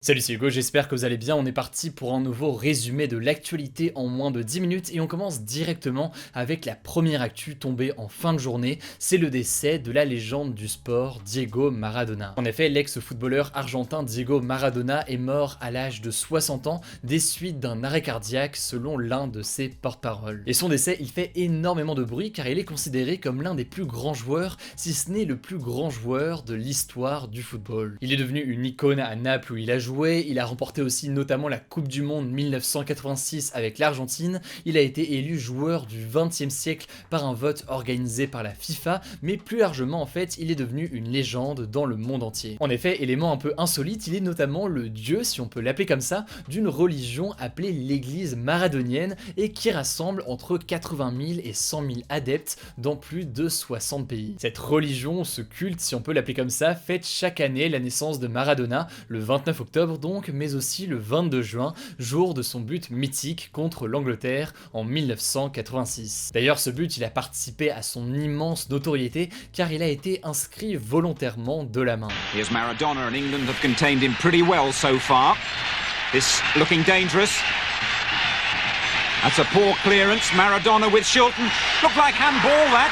Salut, c'est Hugo, j'espère que vous allez bien. On est parti pour un nouveau résumé de l'actualité en moins de 10 minutes et on commence directement avec la première actu tombée en fin de journée. C'est le décès de la légende du sport, Diego Maradona. En effet, l'ex-footballeur argentin Diego Maradona est mort à l'âge de 60 ans des suites d'un arrêt cardiaque selon l'un de ses porte-paroles. Et son décès, il fait énormément de bruit car il est considéré comme l'un des plus grands joueurs, si ce n'est le plus grand joueur de l'histoire du football. Il est devenu une icône à Naples où il a joué. Il a remporté aussi notamment la Coupe du Monde 1986 avec l'Argentine, il a été élu joueur du XXe siècle par un vote organisé par la FIFA, mais plus largement en fait, il est devenu une légende dans le monde entier. En effet, élément un peu insolite, il est notamment le dieu, si on peut l'appeler comme ça, d'une religion appelée l'église maradonienne et qui rassemble entre 80 000 et 100 000 adeptes dans plus de 60 pays. Cette religion, ce culte, si on peut l'appeler comme ça, fête chaque année la naissance de Maradona, le 29 octobre donc, mais aussi le 22 juin, jour de son but mythique contre l'Angleterre en 1986. D'ailleurs, ce but, il a participé à son immense notoriété car il a été inscrit volontairement de la main. Here's Maradona and England have contained him pretty well so far. This looking dangerous. That's a poor clearance. Maradona with Shilton. Looked like handball that.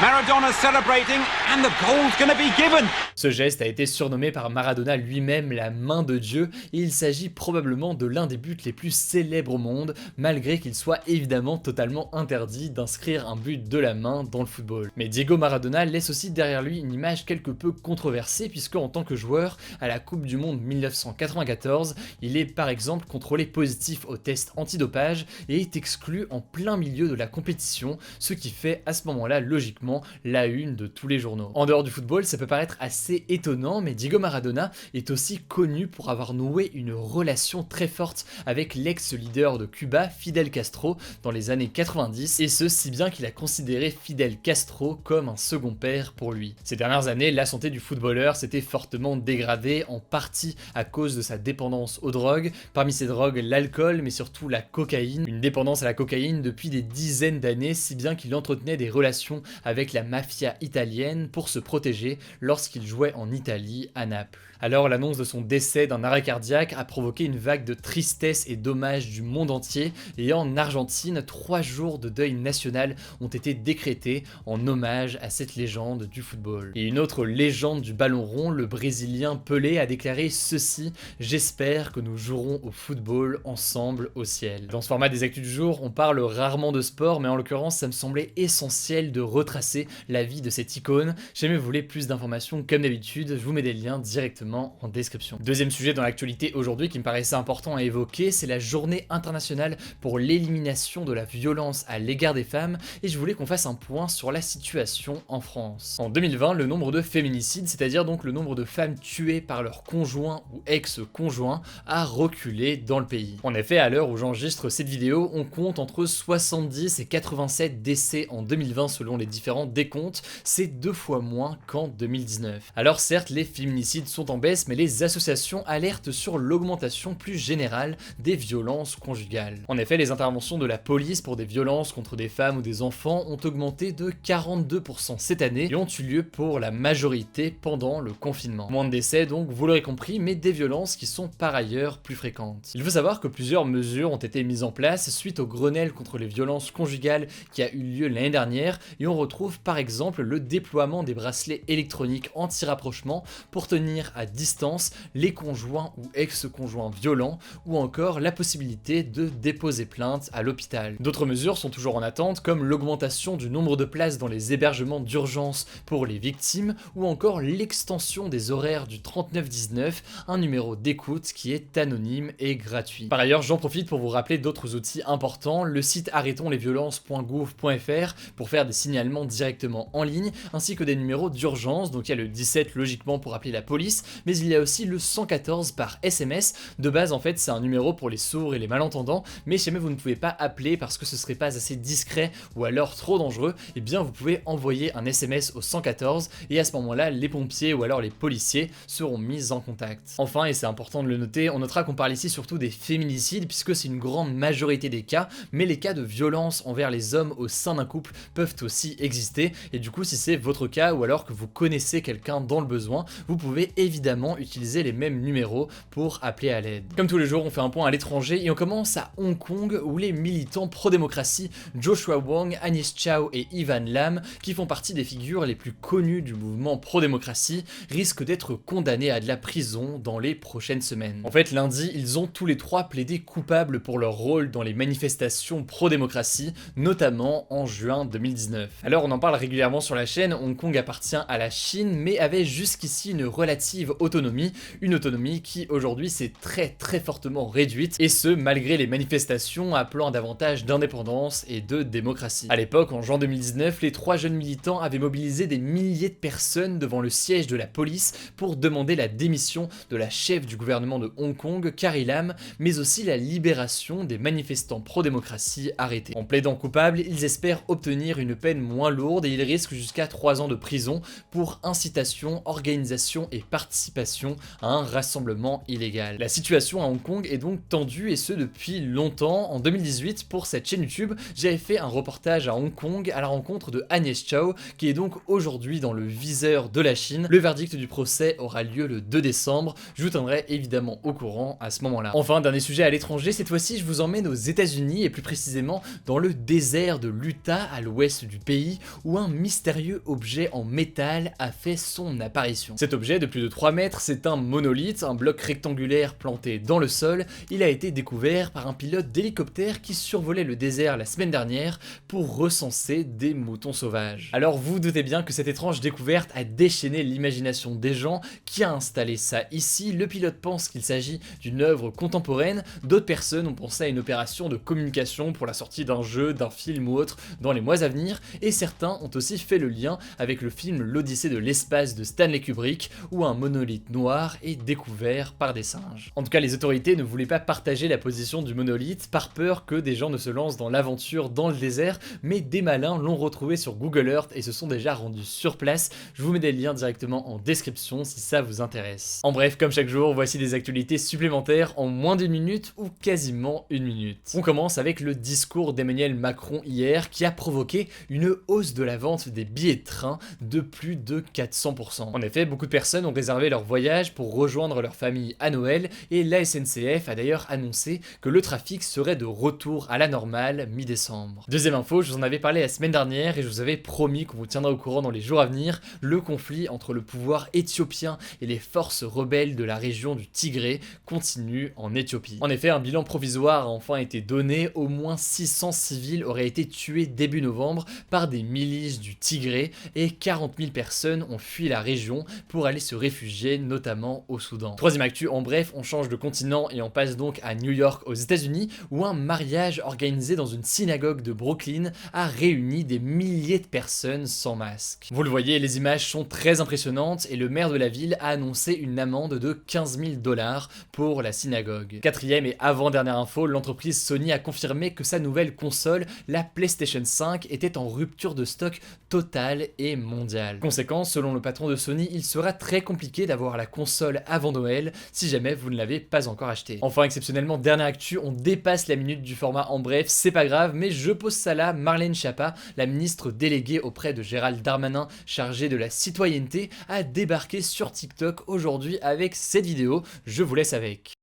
Maradona celebrating and the goal's gonna be given. Ce geste a été surnommé par Maradona lui-même la main de Dieu et il s'agit probablement de l'un des buts les plus célèbres au monde, malgré qu'il soit évidemment totalement interdit d'inscrire un but de la main dans le football. Mais Diego Maradona laisse aussi derrière lui une image quelque peu controversée puisque en tant que joueur à la Coupe du Monde 1994, il est par exemple contrôlé positif au test antidopage et est exclu en plein milieu de la compétition, ce qui fait à ce moment-là logiquement la une de tous les journaux. En dehors du football, ça peut paraître assez étonnant, mais Diego Maradona est aussi connu pour avoir noué une relation très forte avec l'ex-leader de Cuba, Fidel Castro, dans les années 90, et ce si bien qu'il a considéré Fidel Castro comme un second père pour lui. Ces dernières années, la santé du footballeur s'était fortement dégradée, en partie à cause de sa dépendance aux drogues, parmi ces drogues l'alcool, mais surtout la cocaïne, une dépendance à la cocaïne depuis des dizaines d'années, si bien qu'il entretenait des relations avec la mafia italienne pour se protéger lorsqu'il jouait en Italie, à Naples. Alors l'annonce de son décès d'un arrêt cardiaque a provoqué une vague de tristesse et d'hommage du monde entier et en Argentine, 3 jours de deuil national ont été décrétés en hommage à cette légende du football. Et une autre légende du ballon rond, le brésilien Pelé, a déclaré ceci: j'espère que nous jouerons au football ensemble au ciel. Dans ce format des actus du jour, on parle rarement de sport, mais en l'occurrence ça me semblait essentiel de retracer la vie de cette icône. Si jamais vous voulez plus d'informations comme d'habitude, je vous mets des liens directement en description. Deuxième sujet dans l'actualité aujourd'hui qui me paraissait important à évoquer, c'est la journée internationale pour l'élimination de la violence à l'égard des femmes et je voulais qu'on fasse un point sur la situation en France. En 2020, le nombre de féminicides, c'est-à-dire donc le nombre de femmes tuées par leur conjoint ou ex-conjoint, a reculé dans le pays. En effet, à l'heure où j'enregistre cette vidéo, on compte entre 70 et 87 décès en 2020 selon les différents décomptes, c'est 2 fois moins qu'en 2019. Alors certes, les féminicides sont en baisse, mais les associations alertent sur l'augmentation plus générale des violences conjugales. En effet, les interventions de la police pour des violences contre des femmes ou des enfants ont augmenté de 42% cette année et ont eu lieu pour la majorité pendant le confinement. Moins de décès donc, vous l'aurez compris, mais des violences qui sont par ailleurs plus fréquentes. Il faut savoir que plusieurs mesures ont été mises en place suite au Grenelle contre les violences conjugales qui a eu lieu l'année dernière et on retrouve par exemple le déploiement des bracelets électroniques anti-rapprochement pour tenir à distance les conjoints ou ex-conjoints violents ou encore la possibilité de déposer plainte à l'hôpital. D'autres mesures sont toujours en attente comme l'augmentation du nombre de places dans les hébergements d'urgence pour les victimes ou encore l'extension des horaires du 3919, un numéro d'écoute qui est anonyme et gratuit. Par ailleurs, j'en profite pour vous rappeler d'autres outils importants, le site arrêtonslesviolences.gouv.fr pour faire des signalements directement en ligne, ainsi que des numéros d'urgence, donc il y a le 17 logiquement pour appeler la police, mais il y a aussi le 114 par SMS. De base en fait c'est un numéro pour les sourds et les malentendants, mais si jamais vous ne pouvez pas appeler parce que ce serait pas assez discret ou alors trop dangereux, et bien vous pouvez envoyer un SMS au 114 et à ce moment-là les pompiers ou alors les policiers seront mis en contact. Enfin, et c'est important de le noter, on notera qu'on parle ici surtout des féminicides puisque c'est une grande majorité des cas, mais les cas de violence envers les hommes au sein d'un couple peuvent aussi exister et du coup si c'est votre cas ou alors que vous connaissez quelqu'un dans le besoin, vous pouvez évidemment évidemment utiliser les mêmes numéros pour appeler à l'aide. Comme tous les jours, on fait un point à l'étranger et on commence à Hong Kong où les militants pro-démocratie Joshua Wong, Agnes Chow et Ivan Lam, qui font partie des figures les plus connues du mouvement pro-démocratie, risquent d'être condamnés à de la prison dans les prochaines semaines. En fait, lundi, ils ont tous les trois plaidé coupables pour leur rôle dans les manifestations pro-démocratie, notamment en juin 2019. Alors on en parle régulièrement sur la chaîne, Hong Kong appartient à la Chine, mais avait jusqu'ici une relative autonomie, une autonomie qui aujourd'hui s'est très fortement réduite, et ce malgré les manifestations appelant à davantage d'indépendance et de démocratie. À l'époque, en juin 2019, les trois jeunes militants avaient mobilisé des milliers de personnes devant le siège de la police pour demander la démission de la chef du gouvernement de Hong Kong, Carrie Lam, mais aussi la libération des manifestants pro-démocratie arrêtés. En plaidant coupables, ils espèrent obtenir une peine moins lourde et ils risquent jusqu'à 3 ans de prison pour incitation, organisation et participation à un rassemblement illégal. La situation à Hong Kong est donc tendue et ce depuis longtemps. En 2018, pour cette chaîne YouTube, j'avais fait un reportage à Hong Kong à la rencontre de Agnes Chow, qui est donc aujourd'hui dans le viseur de la Chine. Le verdict du procès aura lieu le 2 décembre. Je vous tiendrai évidemment au courant à ce moment-là. Enfin, dernier sujet à l'étranger, cette fois-ci je vous emmène aux États-Unis et plus précisément dans le désert de l'Utah à l'ouest du pays où un mystérieux objet en métal a fait son apparition. Cet objet de plus de 3 mètres, c'est un monolithe, un bloc rectangulaire planté dans le sol. Il a été découvert par un pilote d'hélicoptère qui survolait le désert la semaine dernière pour recenser des moutons sauvages. Alors vous doutez bien que cette étrange découverte a déchaîné l'imagination des gens. Qui a installé ça ici? Le pilote pense qu'il s'agit d'une œuvre contemporaine, d'autres personnes ont pensé à une opération de communication pour la sortie d'un jeu, d'un film ou autre dans les mois à venir, et certains ont aussi fait le lien avec le film L'Odyssée de l'espace de Stanley Kubrick où un monolithe noir est découvert par des singes. En tout cas, les autorités ne voulaient pas partager la position du monolithe par peur que des gens ne se lancent dans l'aventure dans le désert, mais des malins l'ont retrouvé sur Google Earth et se sont déjà rendus sur place. Je vous mets des liens directement en description si ça vous intéresse. En bref, comme chaque jour, voici des actualités supplémentaires en moins d'1 minute ou quasiment 1 minute. On commence avec le discours d'Emmanuel Macron hier qui a provoqué une hausse de la vente des billets de train de plus de 400%. En effet, beaucoup de personnes ont réservé leur voyage pour rejoindre leur famille à Noël et la SNCF a d'ailleurs annoncé que le trafic serait de retour à la normale mi-décembre. Deuxième info, je vous en avais parlé la semaine dernière et je vous avais promis qu'on vous tiendra au courant dans les jours à venir, le conflit entre le pouvoir éthiopien et les forces rebelles de la région du Tigré continue en Éthiopie. En effet, un bilan provisoire a enfin été donné, au moins 600 civils auraient été tués début novembre par des milices du Tigré et 40 000 personnes ont fui la région pour aller se réfugier notamment au Soudan. Troisième actu, en bref, on change de continent et on passe donc à New York aux États-Unis où un mariage organisé dans une synagogue de Brooklyn a réuni des milliers de personnes sans masque. Vous le voyez, les images sont très impressionnantes et le maire de la ville a annoncé une amende de 15 000 $ pour la synagogue. Quatrième et avant-dernière info, l'entreprise Sony a confirmé que sa nouvelle console, la PlayStation 5, était en rupture de stock totale et mondiale. Conséquence, selon le patron de Sony, il sera très compliqué d'avoir la console avant Noël si jamais vous ne l'avez pas encore achetée. Enfin, exceptionnellement, dernière actu, on dépasse la minute du format en bref, c'est pas grave, mais je pose ça là, Marlène Schiappa, la ministre déléguée auprès de Gérald Darmanin, chargée de la citoyenneté, a débarqué sur TikTok aujourd'hui avec cette vidéo, je vous laisse avec.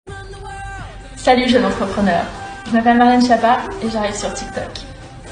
Salut jeune entrepreneur, je m'appelle Marlène Schiappa et j'arrive sur TikTok.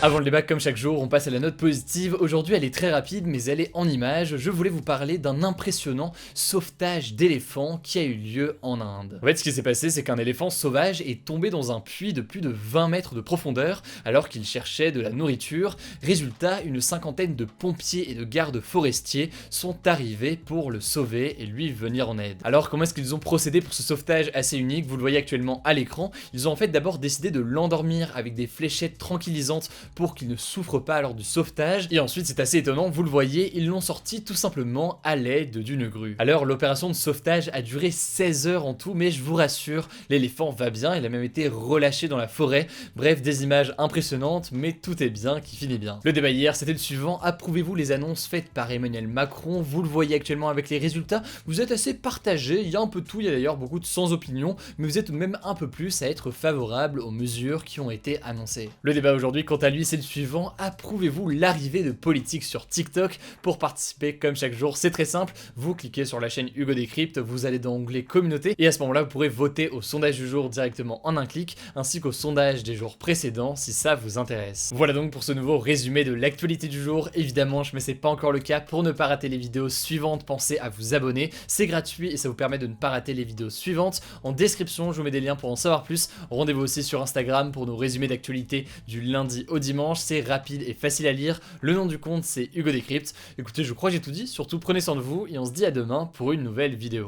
Avant le débat, comme chaque jour, on passe à la note positive. Aujourd'hui, elle est très rapide, mais elle est en images. Je voulais vous parler d'un impressionnant sauvetage d'éléphants qui a eu lieu en Inde. En fait, ce qui s'est passé, c'est qu'un éléphant sauvage est tombé dans un puits de plus de 20 mètres de profondeur alors qu'il cherchait de la nourriture. Résultat, une cinquantaine de pompiers et de gardes forestiers sont arrivés pour le sauver et lui venir en aide. Alors, comment est-ce qu'ils ont procédé pour ce sauvetage assez unique? Vous le voyez actuellement à l'écran. Ils ont en fait d'abord décidé de l'endormir avec des fléchettes tranquillisantes pour qu'il ne souffre pas lors du sauvetage, et ensuite c'est assez étonnant, vous le voyez, ils l'ont sorti tout simplement à l'aide d'une grue. Alors l'opération de sauvetage a duré 16 heures en tout, mais je vous rassure, l'éléphant va bien, il a même été relâché dans la forêt, bref des images impressionnantes, mais tout est bien qui finit bien. Le débat hier c'était le suivant, approuvez-vous les annonces faites par Emmanuel Macron? Vous le voyez actuellement avec les résultats, vous êtes assez partagé, il y a un peu de tout, il y a d'ailleurs beaucoup de sans opinion, mais vous êtes tout de même un peu plus à être favorable aux mesures qui ont été annoncées. Le débat aujourd'hui quant à lui lui c'est le suivant: approuvez-vous l'arrivée de politique sur TikTok? Pour participer comme chaque jour, c'est très simple, vous cliquez sur la chaîne Hugo Décrypte, vous allez dans l'onglet communauté et à ce moment-là vous pourrez voter au sondage du jour directement en un clic, ainsi qu'au sondage des jours précédents si ça vous intéresse. Voilà donc pour ce nouveau résumé de l'actualité du jour. Évidemment, mais c'est pas encore le cas, pour ne pas rater les vidéos suivantes, pensez à vous abonner, c'est gratuit et ça vous permet de ne pas rater les vidéos suivantes. En description, je vous mets des liens pour en savoir plus. Rendez-vous aussi sur Instagram pour nos résumés d'actualité du lundi au dimanche, c'est rapide et facile à lire. Le nom du compte c'est Hugo Décrypte. Écoutez, je crois que j'ai tout dit, surtout prenez soin de vous et on se dit à demain pour une nouvelle vidéo.